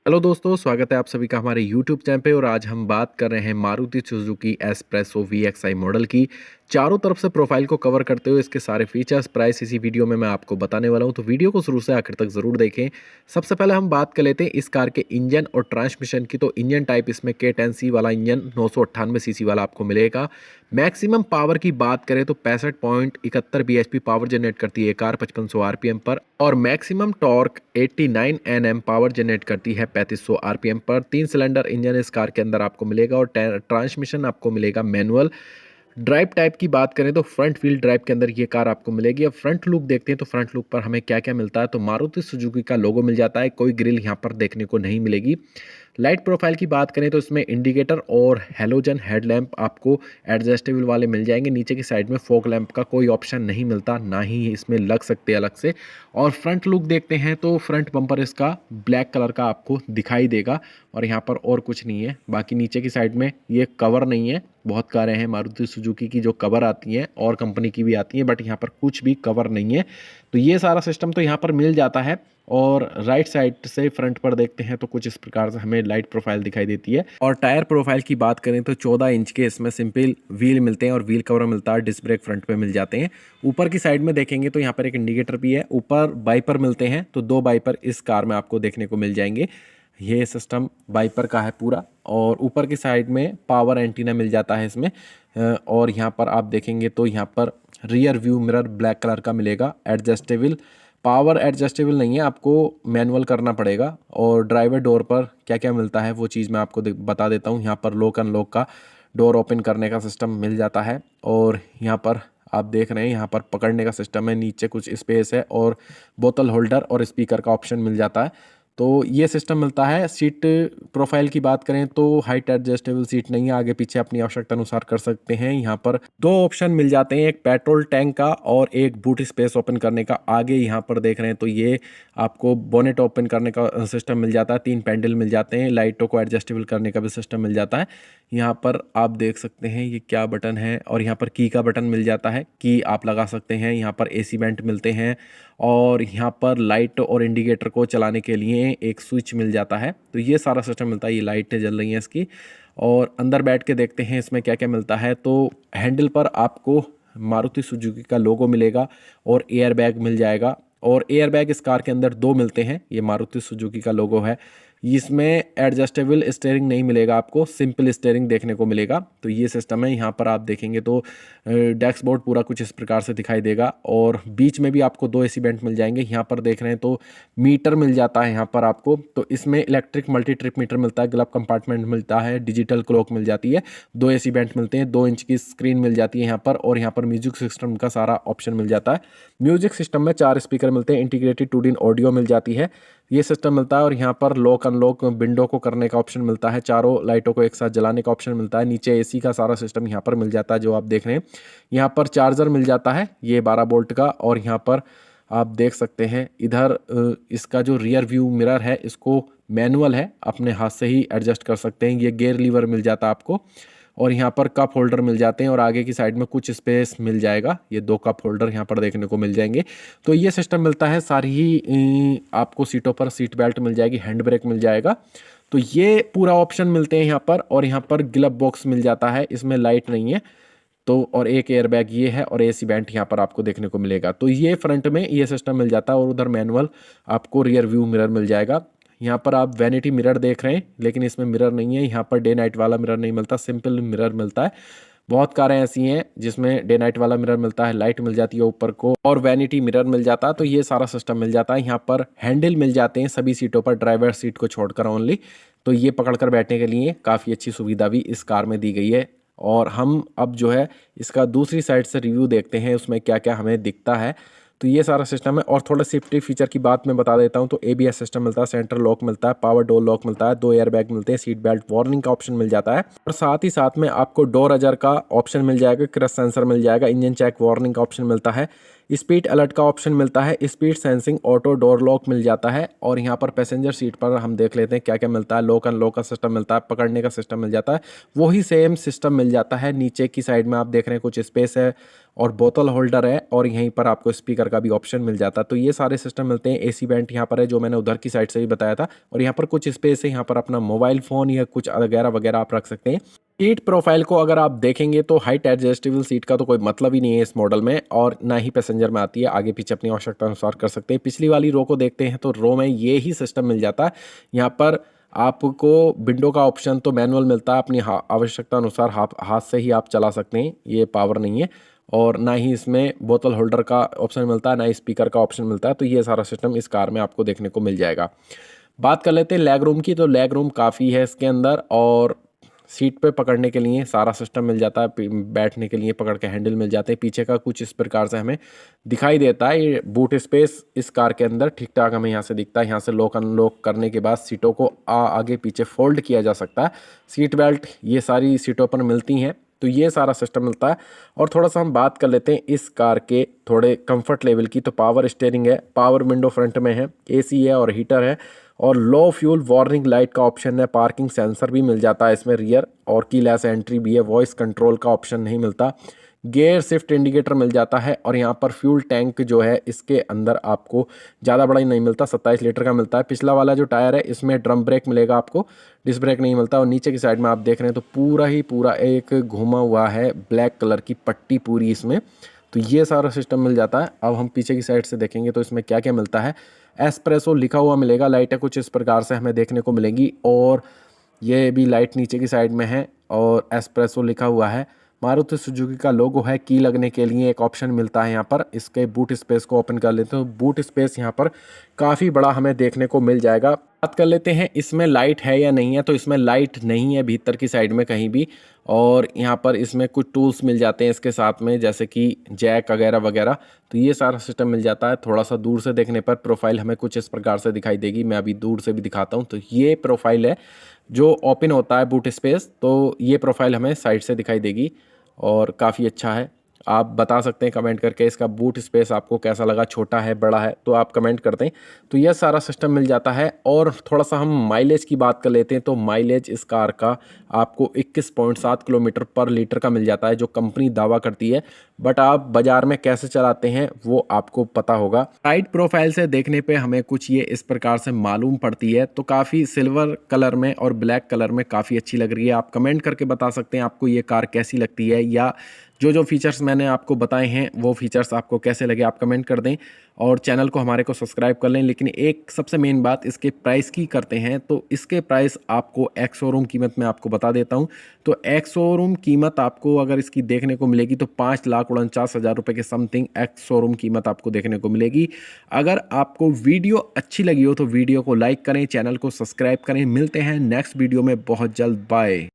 Hello दोस्तों, स्वागत है आप सभी का हमारे यूट्यूब चैनल पे। और आज हम बात कर रहे हैं Maruti Suzuki espresso VXI model की। चारों तरफ से प्रोफाइल को कवर करते हुए इसके सारे फीचर्स, प्राइस इसी वीडियो में मैं आपको बताने वाला हूं, तो वीडियो को शुरू से आखिर तक ज़रूर देखें। सबसे पहले हम बात कर लेते हैं इस कार के इंजन और ट्रांसमिशन की। तो इंजन टाइप इसमें K10C वाला इंजन 998 सीसी वाला आपको मिलेगा। मैक्सिमम पावर की बात करें तो 65.71 bhp पावर जनरेट करती है ये कार 5500 RPM पर। और maximum torque 89 Nm power generate करती है 3500 RPM पर। 3 सिलेंडर इंजन इस कार के अंदर आपको मिलेगा और ट्रांसमिशन आपको मिलेगा मैनुअल। ड्राइव टाइप की बात करें तो फ्रंट व्हील ड्राइव के अंदर ये कार आपको मिलेगी। अब फ्रंट लुक देखते हैं तो फ्रंट लुक पर हमें क्या क्या मिलता है। तो मारुति सुजुकी का लोगो मिल जाता है, कोई ग्रिल यहाँ पर देखने को नहीं मिलेगी। लाइट प्रोफाइल की बात करें तो इसमें इंडिकेटर और हेलोजन हेडलैम्प आपको एडजस्टेबल वाले मिल जाएंगे। नीचे की साइड में फॉग लैंप का कोई ऑप्शन नहीं मिलता, ना ही इसमें लग सकते अलग से। और फ्रंट लुक देखते हैं तो फ्रंट बम्पर इसका ब्लैक कलर का आपको दिखाई देगा और यहाँ पर और कुछ नहीं है। बाकी नीचे की साइड में ये कवर नहीं है। बहुत कारें हैं मारुति सुजुकी की जो कवर आती हैं और कंपनी की भी आती हैं, बट यहाँ पर कुछ भी कवर नहीं है। तो ये सारा सिस्टम तो यहाँ पर मिल जाता है। और राइट साइड से फ्रंट पर देखते हैं तो कुछ इस प्रकार से हमें लाइट प्रोफाइल दिखाई देती है। और टायर प्रोफाइल की बात करें तो 14 इंच के इसमें सिंपल व्हील मिलते हैं और व्हील कवर मिलता है। डिस्क ब्रेक फ्रंट पे मिल जाते हैं। ऊपर की साइड में देखेंगे तो यहाँ पर एक इंडिकेटर भी है। ऊपर वाइपर मिलते हैं, तो 2 वाइपर इस कार में आपको देखने को मिल जाएंगे। ये सिस्टम वाइपर का है पूरा। और ऊपर की साइड में पावर एंटीना मिल जाता है इसमें। और यहाँ पर आप देखेंगे तो यहाँ पर rear view mirror black colour का मिलेगा। एडजस्टेबल, पावर एडजस्टेबल नहीं है, आपको मैनुअल करना पड़ेगा। और ड्राइवर डोर पर क्या क्या मिलता है वो चीज़ मैं आपको बता देता हूँ। यहाँ पर लॉक अनलॉक का डोर ओपन करने का सिस्टम मिल जाता है। और यहाँ पर आप देख रहे हैं यहाँ पर पकड़ने का सिस्टम है, नीचे कुछ स्पेस है और बोतल होल्डर और स्पीकर का ऑप्शन मिल जाता है। तो ये सिस्टम मिलता है। सीट प्रोफाइल की बात करें तो हाइट एडजस्टेबल सीट नहीं है, आगे पीछे अपनी आवश्यकता अनुसार कर सकते हैं। यहाँ पर 2 ऑप्शन मिल जाते हैं, एक पेट्रोल टैंक का और एक बूट स्पेस ओपन करने का। आगे यहाँ पर देख रहे हैं तो ये आपको बोनेट ओपन करने का सिस्टम मिल जाता है। 3 पैडल मिल जाते हैं, लाइटों को एडजस्टेबल करने का भी सिस्टम मिल जाता है। यहाँ पर आप देख सकते हैं ये क्या बटन है। और यहाँ पर की का बटन मिल जाता है, की आप लगा सकते हैं। यहाँ पर AC वेंट मिलते हैं और यहाँ पर लाइट और इंडिकेटर को चलाने के लिए एक स्विच मिल जाता है। तो ये सारा सिस्टम मिलता है। ये लाइटें जल रही हैं इसकी। और अंदर बैठ के देखते हैं इसमें क्या क्या मिलता है। तो हैंडल पर आपको मारुति सुजुकी का लोगो मिलेगा और एयर बैग मिल जाएगा। और एयर बैग इस कार के अंदर 2 मिलते हैं। ये मारुति सुजुकी का लोगो है। इसमें एडजस्टेबल स्टीयरिंग नहीं मिलेगा, आपको सिंपल स्टीयरिंग देखने को मिलेगा। तो ये सिस्टम है। यहाँ पर आप देखेंगे तो डैशबोर्ड पूरा कुछ इस प्रकार से दिखाई देगा। और बीच में भी आपको 2 AC वेंट मिल जाएंगे। यहाँ पर देख रहे हैं तो मीटर मिल जाता है यहाँ पर आपको। तो इसमें इलेक्ट्रिक मल्टी ट्रिप मीटर मिलता है, ग्लब कंपार्टमेंट मिलता है, डिजिटल क्लॉक मिल जाती है, 2 AC वेंट मिलते हैं, 2 इंच की स्क्रीन मिल जाती है यहाँ पर। और यहाँ पर म्यूजिक सिस्टम का सारा ऑप्शन मिल जाता है। म्यूजिक सिस्टम में 4 स्पीकर मिलते हैं, इंटीग्रेटेड 2 इन ऑडियो मिल जाती है, ये सिस्टम मिलता है। और यहाँ पर लॉक अनलॉक विंडो को करने का ऑप्शन मिलता है, चारों लाइटों को एक साथ जलाने का ऑप्शन मिलता है। नीचे AC का सारा सिस्टम यहाँ पर मिल जाता है जो आप देख रहे हैं। यहाँ पर चार्जर मिल जाता है ये 12 वोल्ट का। और यहाँ पर आप देख सकते हैं इधर इसका जो रियर व्यू मिरर है इसको मैनुअल है, अपने हाथ से ही एडजस्ट कर सकते हैं। ये गेयर लीवर मिल जाता है आपको। और यहाँ पर कप होल्डर मिल जाते हैं और आगे की साइड में कुछ स्पेस मिल जाएगा। ये 2 कप होल्डर यहाँ पर देखने को मिल जाएंगे। तो ये सिस्टम मिलता है। सारी ही आपको सीटों पर सीट बेल्ट मिल जाएगी, हैंड ब्रेक मिल जाएगा। तो ये पूरा ऑप्शन मिलते हैं यहाँ पर। और यहाँ पर ग्लब बॉक्स मिल जाता है, इसमें लाइट नहीं है। तो और एक एयरबैग ये है और AC वेंट यहाँ पर आपको देखने को मिलेगा। तो ये फ्रंट में ये सिस्टम मिल जाता है। और उधर मैनुअल आपको रियर व्यू मिरर मिल जाएगा। यहाँ पर आप वैनिटी मिरर देख रहे हैं, लेकिन इसमें मिरर नहीं है। यहाँ पर डे नाइट वाला मिरर नहीं मिलता, सिंपल मिरर मिलता है। बहुत कारें ऐसी हैं जिसमें डे नाइट वाला मिरर मिलता है, लाइट मिल जाती है ऊपर को और वैनिटी मिरर मिल जाता है। तो ये सारा सिस्टम मिल जाता है। यहाँ पर हैंडल मिल जाते हैं सभी सीटों पर, ड्राइवर सीट को छोड़कर ओनली। तो ये पकड़कर बैठने के लिए काफ़ी अच्छी सुविधा भी इस कार में दी गई है। और हम अब जो है इसका दूसरी साइड से रिव्यू देखते हैं, उसमें क्या क्या हमें दिखता है। तो ये सारा सिस्टम है। और थोड़ा सेफ्टी फीचर की बात मैं बता देता हूँ। तो ABS सिस्टम मिलता है, सेंटर लॉक मिलता है, पावर डोर लॉक मिलता है, 2 एयर बैग मिलते हैं, सीट बेल्ट वार्निंग का ऑप्शन मिल जाता है। और साथ ही साथ में आपको डोर अजर का ऑप्शन मिल जाएगा, क्रश सेंसर मिल जाएगा, इंजन चेक वार्निंग का ऑप्शन मिलता है। स्पीड अलर्ट का ऑप्शन मिलता है, speed sensing, auto door lock मिल जाता है। और यहाँ पर पैसेंजर सीट पर हम देख लेते हैं क्या क्या मिलता है। लॉक अनलॉक का सिस्टम मिलता है, पकड़ने का सिस्टम मिल जाता है, वही सेम सिस्टम मिल जाता है। नीचे की साइड में आप देख रहे हैं कुछ स्पेस है और बोतल होल्डर है, और यहीं पर आपको स्पीकर का भी ऑप्शन मिल जाता है। तो ये सारे सिस्टम मिलते हैं। एसी वेंट यहाँ पर है जो मैंने उधर की साइड से भी बताया था, और यहाँ पर कुछ स्पेस है, यहाँ पर अपना मोबाइल फ़ोन या कुछ वगैरह वगैरह आप रख सकते हैं। सीट प्रोफाइल को अगर आप देखेंगे तो हाइट एडजस्टेबल सीट का तो कोई मतलब ही नहीं है इस मॉडल में, और ना ही पैसेंजर में आती है। आगे पीछे अपनी आवश्यकता अनुसार कर सकते हैं। पिछली वाली रो को देखते हैं तो रो में ये ही सिस्टम मिल जाता है। यहाँ पर आपको विंडो का ऑप्शन तो मैनुअल मिलता है, अपनी आवश्यकता अनुसार हाथ से ही आप चला सकते हैं, ये पावर नहीं है। और ना ही इसमें बोतल होल्डर का ऑप्शन मिलता है, ना ही स्पीकर का ऑप्शन मिलता है। तो ये सारा सिस्टम इस कार में आपको देखने को मिल जाएगा। बात कर लेते हैं लेग रूम की। तो लेग रूम काफ़ी है इसके अंदर, और सीट पे पकड़ने के लिए सारा सिस्टम मिल जाता है, बैठने के लिए पकड़ के हैंडल मिल जाते हैं। पीछे का कुछ इस प्रकार से हमें दिखाई देता है। ये बूट स्पेस इस कार के अंदर ठीक ठाक हमें यहाँ से दिखता है। यहाँ से लॉक अनलॉक करने के बाद सीटों को आगे पीछे फोल्ड किया जा सकता है। सीट बेल्ट ये सारी सीटों पर मिलती हैं। तो ये सारा सिस्टम मिलता है। और थोड़ा सा हम बात कर लेते हैं इस कार के थोड़े कंफर्ट लेवल की। तो पावर स्टीयरिंग है, पावर विंडो फ्रंट में है, एसी है और हीटर है, और लो फ्यूल वार्निंग लाइट का ऑप्शन है। पार्किंग सेंसर भी मिल जाता है इसमें रियर, और कीलेस एंट्री भी है। वॉइस कंट्रोल का ऑप्शन नहीं मिलता। गियर शिफ्ट इंडिकेटर मिल जाता है। और यहाँ पर फ्यूल टैंक जो है इसके अंदर आपको ज़्यादा बड़ा ही नहीं मिलता, 27 लीटर का मिलता है। पिछला वाला जो टायर है इसमें ड्रम ब्रेक मिलेगा आपको, डिस्क ब्रेक नहीं मिलता। और नीचे की साइड में आप देख रहे हैं तो पूरा ही पूरा एक घुमा हुआ है ब्लैक कलर की पट्टी पूरी इसमें। तो ये सारा सिस्टम मिल जाता है। अब हम पीछे की साइड से देखेंगे तो इसमें क्या क्या मिलता है। एस्प्रेसो लिखा हुआ मिलेगा, लाइटें कुछ इस प्रकार से हमें देखने को मिलेंगी, और ये भी लाइट नीचे की साइड में है, और एस्प्रेसो लिखा हुआ है। मारुति सुजुकी का लोगो है। की लगने के लिए एक ऑप्शन मिलता है यहाँ पर। इसके बूट स्पेस को ओपन कर लेते हैं तो बूट स्पेस यहाँ पर काफ़ी बड़ा हमें देखने को मिल जाएगा। बात कर लेते हैं इसमें लाइट है या नहीं है। तो इसमें लाइट नहीं है भीतर की साइड में कहीं भी। और यहाँ पर इसमें कुछ टूल्स मिल जाते हैं इसके साथ में, जैसे कि जैक वगैरह वगैरह। तो ये सारा सिस्टम मिल जाता है। थोड़ा सा दूर से देखने पर प्रोफाइल हमें कुछ इस प्रकार से दिखाई देगी। मैं अभी दूर से भी दिखाता हूँ। तो ये प्रोफाइल है जो ओपन होता है बूट स्पेस। तो ये प्रोफाइल हमें साइड से दिखाई देगी, और काफ़ी अच्छा है। आप बता सकते हैं कमेंट करके इसका बूट स्पेस आपको कैसा लगा, छोटा है बड़ा है, तो आप कमेंट कर दें। तो यह सारा सिस्टम मिल जाता है। और थोड़ा सा हम माइलेज की बात कर लेते हैं। तो माइलेज इस कार का आपको 21.7 किलोमीटर पर लीटर का मिल जाता है, जो कंपनी दावा करती है। बट आप बाज़ार में कैसे चलाते हैं वो आपको पता होगा। साइड प्रोफाइल से देखने पे हमें कुछ ये इस प्रकार से मालूम पड़ती है। तो काफ़ी सिल्वर कलर में और ब्लैक कलर में काफ़ी अच्छी लग रही है। आप कमेंट करके बता सकते हैं आपको ये कार कैसी लगती है, या जो फीचर्स मैंने आपको बताए हैं वो फीचर्स आपको कैसे लगे, आप कमेंट कर दें। और चैनल को हमारे को सब्सक्राइब कर लें। लेकिन एक सबसे मेन बात इसके प्राइस की करते हैं। तो इसके प्राइस आपको एक्स शोरूम कीमत में आपको बता देता हूं। तो एक्स शोरूम कीमत आपको अगर इसकी देखने को मिलेगी तो 5,49,000 रुपये के समथिंग एक्स शोरूम कीमत आपको देखने को मिलेगी। अगर आपको वीडियो अच्छी लगी हो तो वीडियो को लाइक करें, चैनल को सब्सक्राइब करें। मिलते हैं नेक्स्ट वीडियो में बहुत जल्द। बाय।